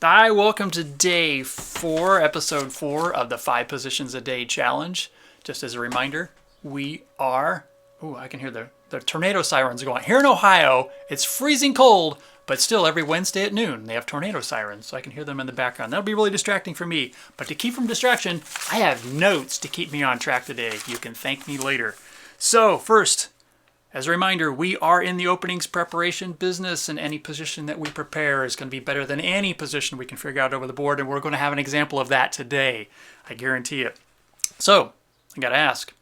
Hi, welcome to day 4, episode 4 of the 5 Positions a Day Challenge. Just as a reminder, we are... I can hear the tornado sirens going. Here in Ohio, it's freezing cold, but still every Wednesday at noon, they have tornado sirens, so I can hear them in the background. That'll be really distracting for me. But to keep from distraction, I have notes to keep me on track today. You can thank me later. So, first... as a reminder, we are in the openings preparation business, and any position that we prepare is going to be better than any position we can figure out over the board, and we're going to have an example of that today. I guarantee it. So, I got to ask,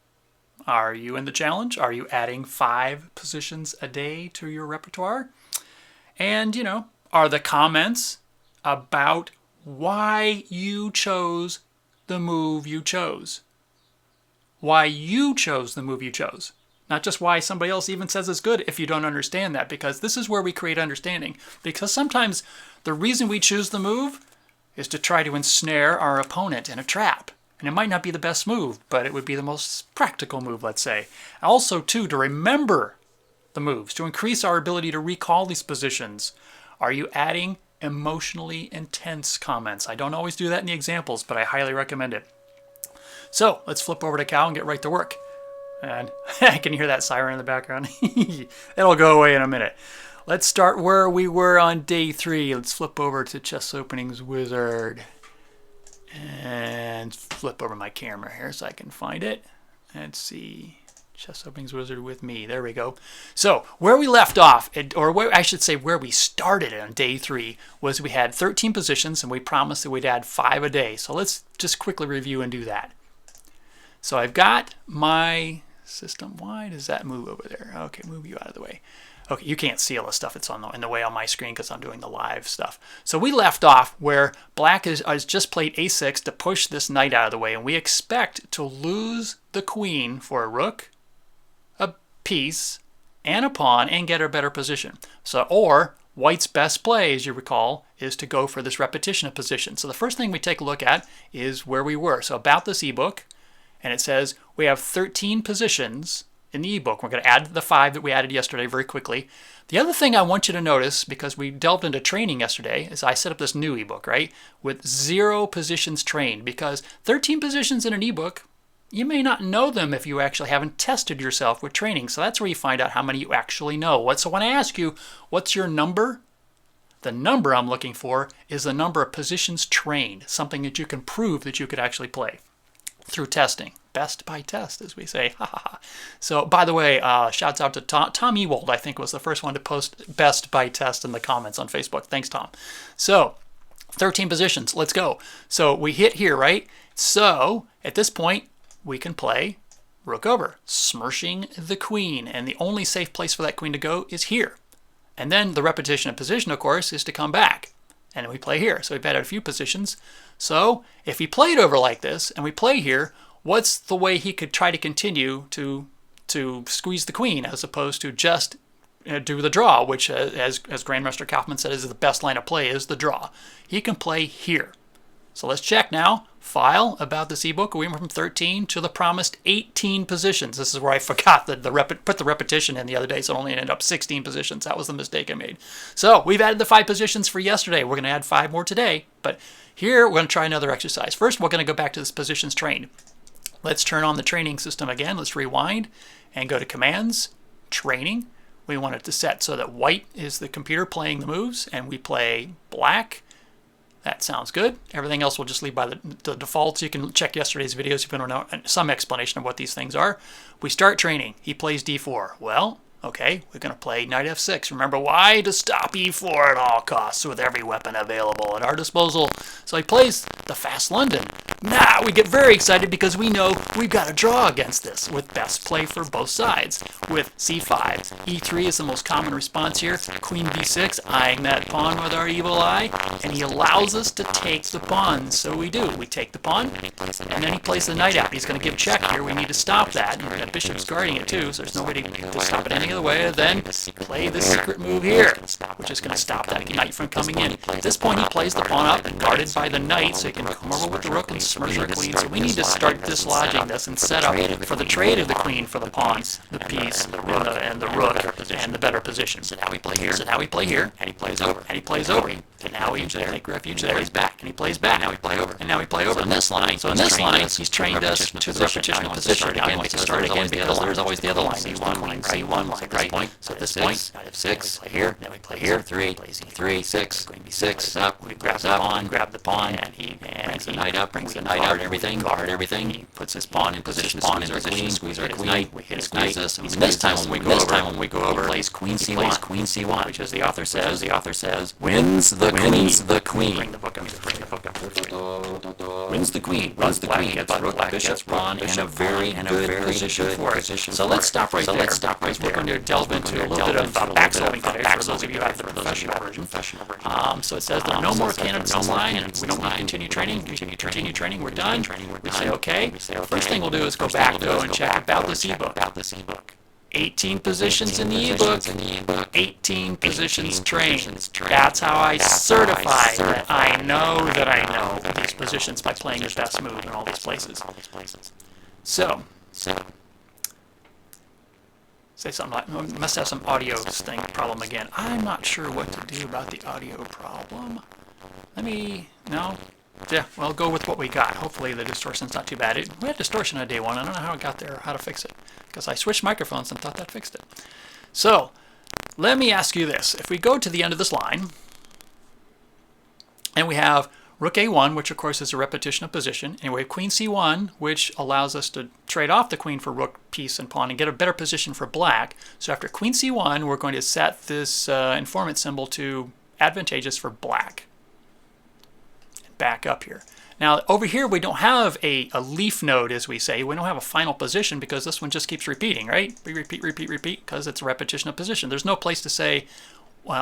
are you in the challenge? Are you adding 5 positions a day to your repertoire? And, are the comments about why you chose the move you chose? Why you chose the move you chose? Not just why somebody else even says it's good if you don't understand that, because this is where we create understanding. Because sometimes the reason we choose the move is to try to ensnare our opponent in a trap. And it might not be the best move, but it would be the most practical move, let's say. Also, too, to remember the moves, to increase our ability to recall these positions. Are you adding emotionally intense comments? I don't always do that in the examples, but I highly recommend it. So, let's flip over to Cal and get right to work. And I can hear that siren in the background. It'll go away in a minute. Let's start where we were on day 3. Let's flip over to Chess Openings Wizard. And flip over my camera here so I can find it. Let's see. Chess Openings Wizard with me. There we go. So where we left off, I should say where we started on day 3, was we had 13 positions and we promised that we'd add 5 a day. So let's just quickly review and do that. So I've got my system. Why does that move over there? Okay, move you out of the way. Okay, you can't see all the stuff that's in the way on my screen because I'm doing the live stuff. So we left off where black has just played a6 to push this knight out of the way, and we expect to lose the queen for a rook, a piece, and a pawn, and get a better position. Or white's best play, as you recall, is to go for this repetition of position. So the first thing we take a look at is where we were. So about this ebook, and it says we have 13 positions in the ebook. We're going to add the 5 that we added yesterday very quickly. The other thing I want you to notice, because we delved into training yesterday, is I set up this new ebook, right, with 0 positions trained. Because 13 positions in an ebook, you may not know them if you actually haven't tested yourself with training. So that's where you find out how many you actually know. So when I ask you, what's your number? The number I'm looking for is the number of positions trained, something that you can prove that you could actually play through testing. Best by test, as we say. So, by the way, shouts out to Tom Ewald, I think, was the first one to post best by test in the comments on Facebook. Thanks, Tom. So, 13 positions. Let's go. So, we hit here, right? So, at this point, we can play rook over, smirching the queen. And the only safe place for that queen to go is here. And then the repetition of position, of course, is to come back. And we play here. So, we've added a few positions. So, if he played over like this, and we play here, what's the way he could try to continue to squeeze the queen as opposed to just do the draw, which, as Grandmaster Kaufman said, is the best line of play, is the draw. He can play here. So let's check now. File, about this ebook. We went from 13 to the promised 18 positions. This is where I forgot put the repetition in the other day, so it only ended up 16 positions. That was the mistake I made. So we've added the 5 positions for yesterday. We're going to add 5 more today. But here, we're going to try another exercise. First, we're going to go back to this positions trained. Let's turn on the training system again. Let's rewind and go to Commands, Training. We want it to set so that white is the computer playing the moves, and we play black. That sounds good. Everything else we'll just leave by the defaults. You can check yesterday's videos if you want to know some explanation of what these things are. We start training. He plays d4. Well, okay, we're going to play knight f6. Remember why? To stop e4 at all costs with every weapon available at our disposal. So he plays the fast London. Now we get very excited because we know we've got a draw against this with best play for both sides. With c5, e3 is the most common response here. Queen b6, eyeing that pawn with our evil eye. And he allows us to take the pawn. So we do. We take the pawn, and then he plays the knight out. He's going to give check here. We need to stop that. And the bishop's guarding it too, so there's no way to stop it any other way. Then play the secret move here, which is going to stop that knight from coming in. At this point, he plays the pawn up, guarded by the knight, so he can come over with the rook and smirch the queen. So we need to start dislodging this and set up for the trade of the queen for the pawn, the piece, and the rook, and the better position. So now we play here, and he plays over. And now we take refuge there. He's back, and he plays back. Now we play over. And now we play over. So in this line, he's trained us to the repetition of position. Now he wants to start again because there's always the other line. C1, line C1, right? So at this point, 6, play here. Then we play here. 3, 6, 6, up. We grab the pawn, and he brings the knight up, guard everything. He puts his pawn in position, squeeze our queen. We hit his knight. And this time when we go over, he plays queen C1, which as the author says, wins the queen. Bring the book up. Wins the queen. Gets rook, bishop, pawn, and a very good position for it. So let's stop right there. We're going to delve into a little bit of backsolving today for those of you who have the professional version. So it says there are no more candidates in this line, and we don't need to continue training. We're done. We say okay. First thing we'll do is go back though and check about this ebook. 18 positions in the ebook, 18 positions trained. That's how I certify that I know these positions by playing your best move in all these places. So, say something like, must have some audio thing problem again. I'm not sure what to do about the audio problem. Yeah, well, go with what we got. Hopefully the distortion's not too bad. We had distortion on day one. I don't know how it got there or how to fix it, because I switched microphones and thought that fixed it. So let me ask you this. If we go to the end of this line, and we have rook A1, which of course is a repetition of position, and we have queen C1, which allows us to trade off the queen for rook, piece, and pawn and get a better position for black. So after queen C1, we're going to set this informant symbol to advantageous for black. Back up here. Now over here we don't have a leaf node, as we say. We don't have a final position because this one just keeps repeating, right? We repeat because it's a repetition of position. There's no place to say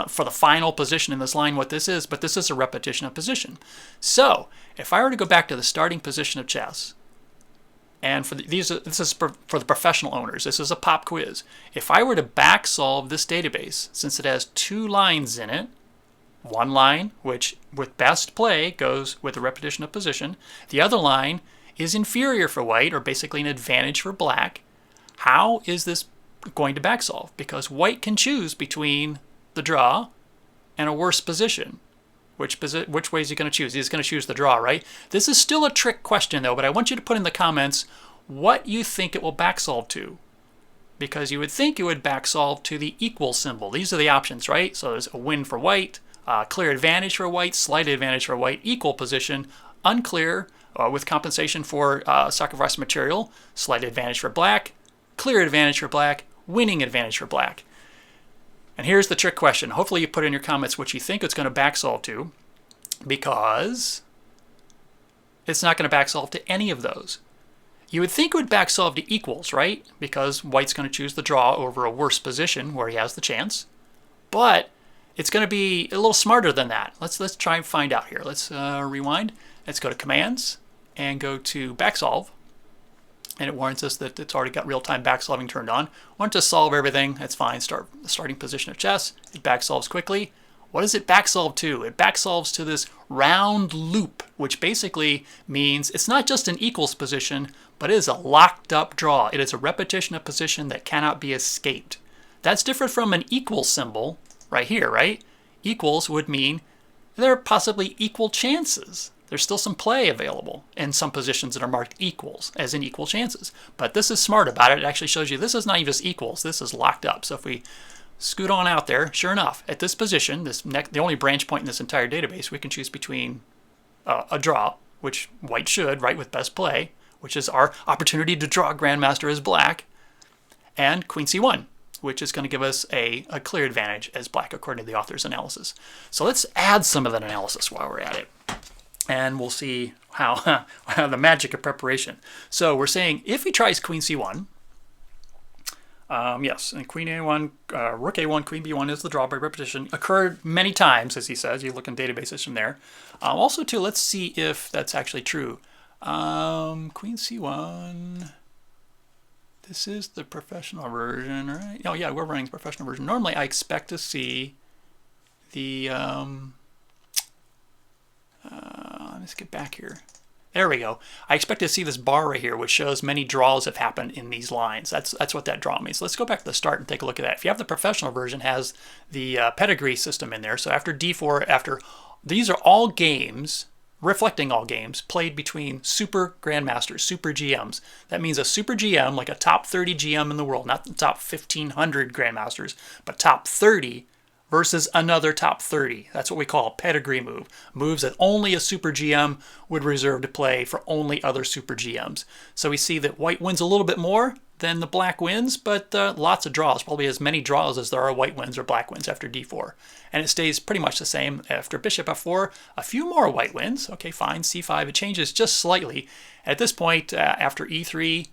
for the final position in this line what this is, but this is a repetition of position. So if I were to go back to the starting position of chess, and this is for the professional owners, this is a pop quiz. If I were to back solve this database, since it has 2 lines in it, one line, which with best play goes with a repetition of position. The other line is inferior for white, or basically an advantage for black. How is this going to back solve? Because white can choose between the draw and a worse position. Which way is he going to choose? He's going to choose the draw, right? This is still a trick question, though, but I want you to put in the comments what you think it will back solve to. Because you would think it would back solve to the equal symbol. These are the options, right? So there's a win for white, clear advantage for white, slight advantage for white, equal position, unclear with compensation for sacrifice material, slight advantage for black, clear advantage for black, winning advantage for black. And here's the trick question. Hopefully you put in your comments what you think it's going to back solve to, because it's not going to back solve to any of those. You would think it would back solve to equals, right? Because white's going to choose the draw over a worse position where he has the chance. But it's going to be a little smarter than that. Let's try and find out here. Let's rewind. Let's go to commands and go to backsolve. And it warns us that it's already got real-time backsolving turned on. Want to solve everything? That's fine. Start the starting position of chess. It backsolves quickly. What does it backsolve to? It backsolves to this round loop, which basically means it's not just an equals position, but it is a locked up draw. It is a repetition of position that cannot be escaped. That's different from an equal symbol right here, right? Equals would mean there are possibly equal chances. There's still some play available in some positions that are marked equals, as in equal chances. But this is smart about it. It actually shows you this is not even just equals. This is locked up. So if we scoot on out there, sure enough, at this position, the only branch point in this entire database, we can choose between a draw, which white should, right, with best play, which is our opportunity to draw grandmaster as black, and queen c1, which is going to give us a clear advantage as black, according to the author's analysis. So let's add some of that analysis while we're at it, and we'll see how the magic of preparation. So we're saying if he tries queen c1, yes, and queen a1, rook a1, queen b1 is the draw by repetition. Occurred many times, as he says. You look in databases from there. Also, too, let's see if that's actually true. Queen c1. This is the professional version, right? Oh, yeah, we're running the professional version. Normally, I expect to see the... let's get back here. There we go. I expect to see this bar right here, which shows many draws have happened in these lines. That's what that draw means. Let's go back to the start and take a look at that. If you have the professional version, it has the pedigree system in there. So after d4, after these are all games, reflecting all games, played between super grandmasters, super GMs. That means a super GM, like a top 30 GM in the world, not the top 1,500 grandmasters, but top 30 versus another top 30. That's what we call a pedigree move. Moves that only a super GM would reserve to play for only other super GMs. So we see that white wins a little bit more than the black wins, but lots of draws, probably as many draws as there are white wins or black wins after d4. And it stays pretty much the same after bishop f4. A few more white wins. Okay, fine. c5, it changes just slightly. At this point, after e3,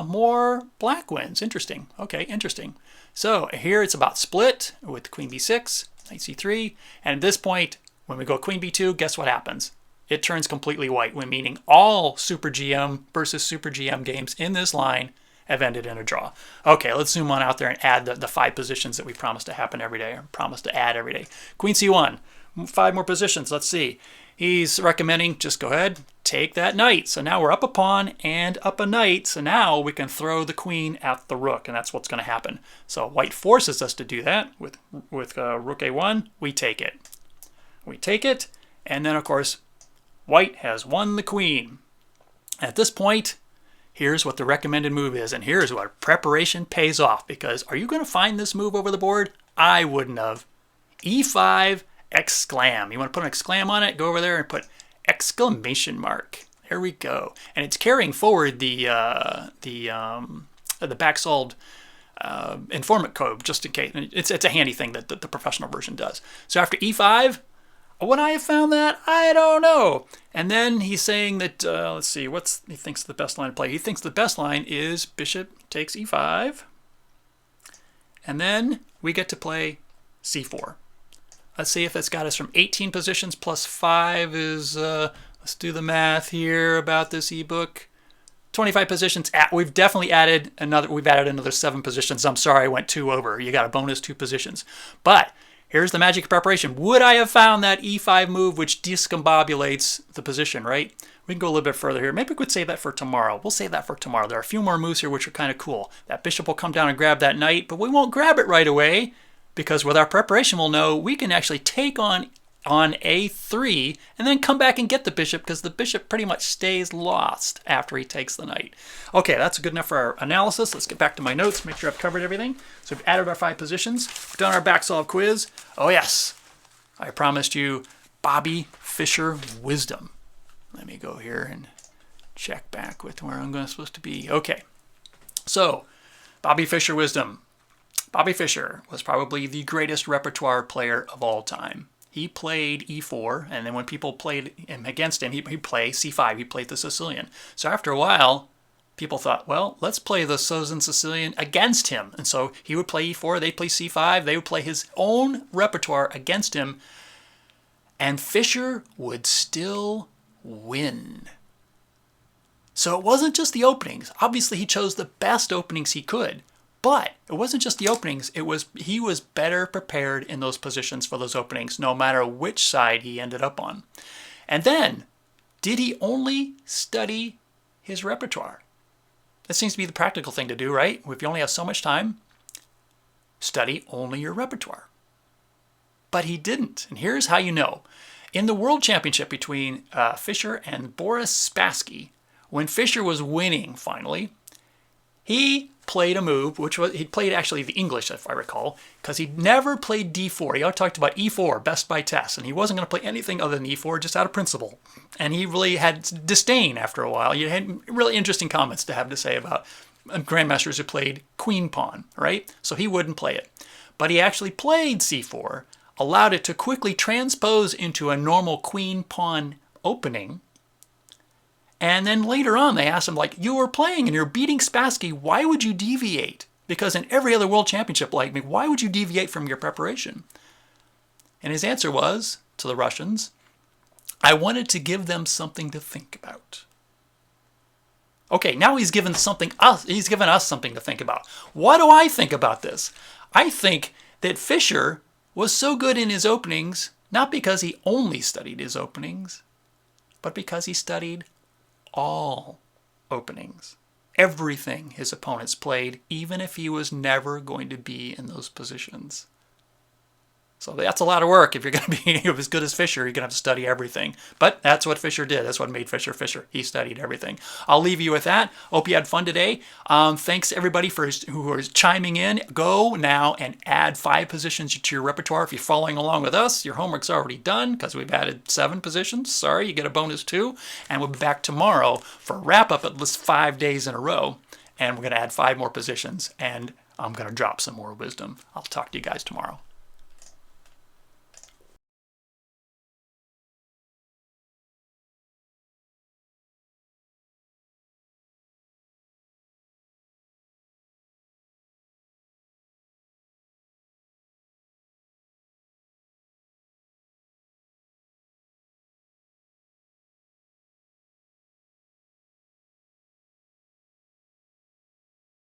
more black wins. Interesting. Okay, interesting. So here it's about split with queen b6, knight c3. And at this point, when we go queen b2, guess what happens? It turns completely white, meaning all super GM versus super GM games in this line have ended in a draw. Okay, let's zoom on out there and add the 5 positions that we promised to happen every day, or promised to add every day. Queen c1, 5 more positions. Let's see. He's recommending just go ahead, take that knight. So now we're up a pawn and up a knight. So now we can throw the queen at the rook, and that's what's going to happen. So white forces us to do that with rook a1. We take it. We take it, and then of course white has won the queen. At this point, here's what the recommended move is, and here's what preparation pays off, because are you going to find this move over the board? I wouldn't have. e5 exclam. You want to put an exclam on it? Go over there and put exclamation mark. There we go. And it's carrying forward the Backsolved informant code, just in case. It's a handy thing that the professional version does. So after e5, would I have found that? I don't know. And then he's saying that, let's see, what's he thinks the best line to play? He thinks the best line is bishop takes e5. And then we get to play c4. Let's see if it's got us from 18 positions plus 5 is, let's do the math here about this ebook. 25 positions. We've definitely added another 7 positions. I'm sorry, I went 2 over. You got a bonus 2 positions. But here's the magic of preparation. Would I have found that e5 move which discombobulates the position, right? We can go a little bit further here. Maybe we could save that for tomorrow. We'll save that for tomorrow. There are a few more moves here which are kind of cool. That bishop will come down and grab that knight, but we won't grab it right away, because with our preparation we'll know we can actually take on a3 and then come back and get the bishop, because the bishop pretty much stays lost after he takes the knight. Okay, that's good enough for our analysis. Let's get back to my notes, make sure I've covered everything. So we've added our 5 positions. We've done our Backsolve quiz. Oh yes, I promised you Bobby Fischer wisdom. Let me go here and check back with where I'm supposed to be. Okay, so Bobby Fischer wisdom. Bobby Fischer was probably the greatest repertoire player of all time. He played e4, and then when people played him against him, he'd play c5. He played the Sicilian. So after a while, people thought, well, let's play the Southern Sicilian against him. And so he would play e4, they'd play c5, they would play his own repertoire against him, and Fischer would still win. So it wasn't just the openings. Obviously, he chose the best openings he could. But it wasn't just the openings, he was better prepared in those positions for those openings, no matter which side he ended up on. And then, did he only study his repertoire? That seems to be the practical thing to do, right? If you only have so much time, study only your repertoire. But he didn't, and here's how you know. In the World Championship between Fischer and Boris Spassky, when Fischer was winning finally, he played a move, which was, he played actually the English, if I recall, because he never played d4. He talked about e4, best by test, and he wasn't going to play anything other than e4, just out of principle. And he really had disdain after a while. You had really interesting comments to have to say about grandmasters who played queen pawn, right? So he wouldn't play it. But he actually played c4, allowed it to quickly transpose into a normal queen pawn opening. And then later on, they asked him, like, you were playing and you're beating Spassky. Why would you deviate? Because in every other world championship like me, why would you deviate from your preparation? And his answer was, to the Russians, I wanted to give them something to think about. Okay, now he's given us something to think about. What do I think about this? I think that Fischer was so good in his openings, not because he only studied his openings, but because he studied all openings. Everything his opponents played, even if he was never going to be in those positions. So that's a lot of work. If you're going to be as good as Fischer, you're going to have to study everything. But that's what Fischer did. That's what made Fischer Fischer. He studied everything. I'll leave you with that. Hope you had fun today. Thanks everybody who is chiming in. Go now and add 5 positions to your repertoire. If you're following along with us, your homework's already done because we've added 7 positions. Sorry, you get a bonus 2. And we'll be back tomorrow for a wrap up at least 5 days in a row. And we're going to add 5 more positions. And I'm going to drop some more wisdom. I'll talk to you guys tomorrow.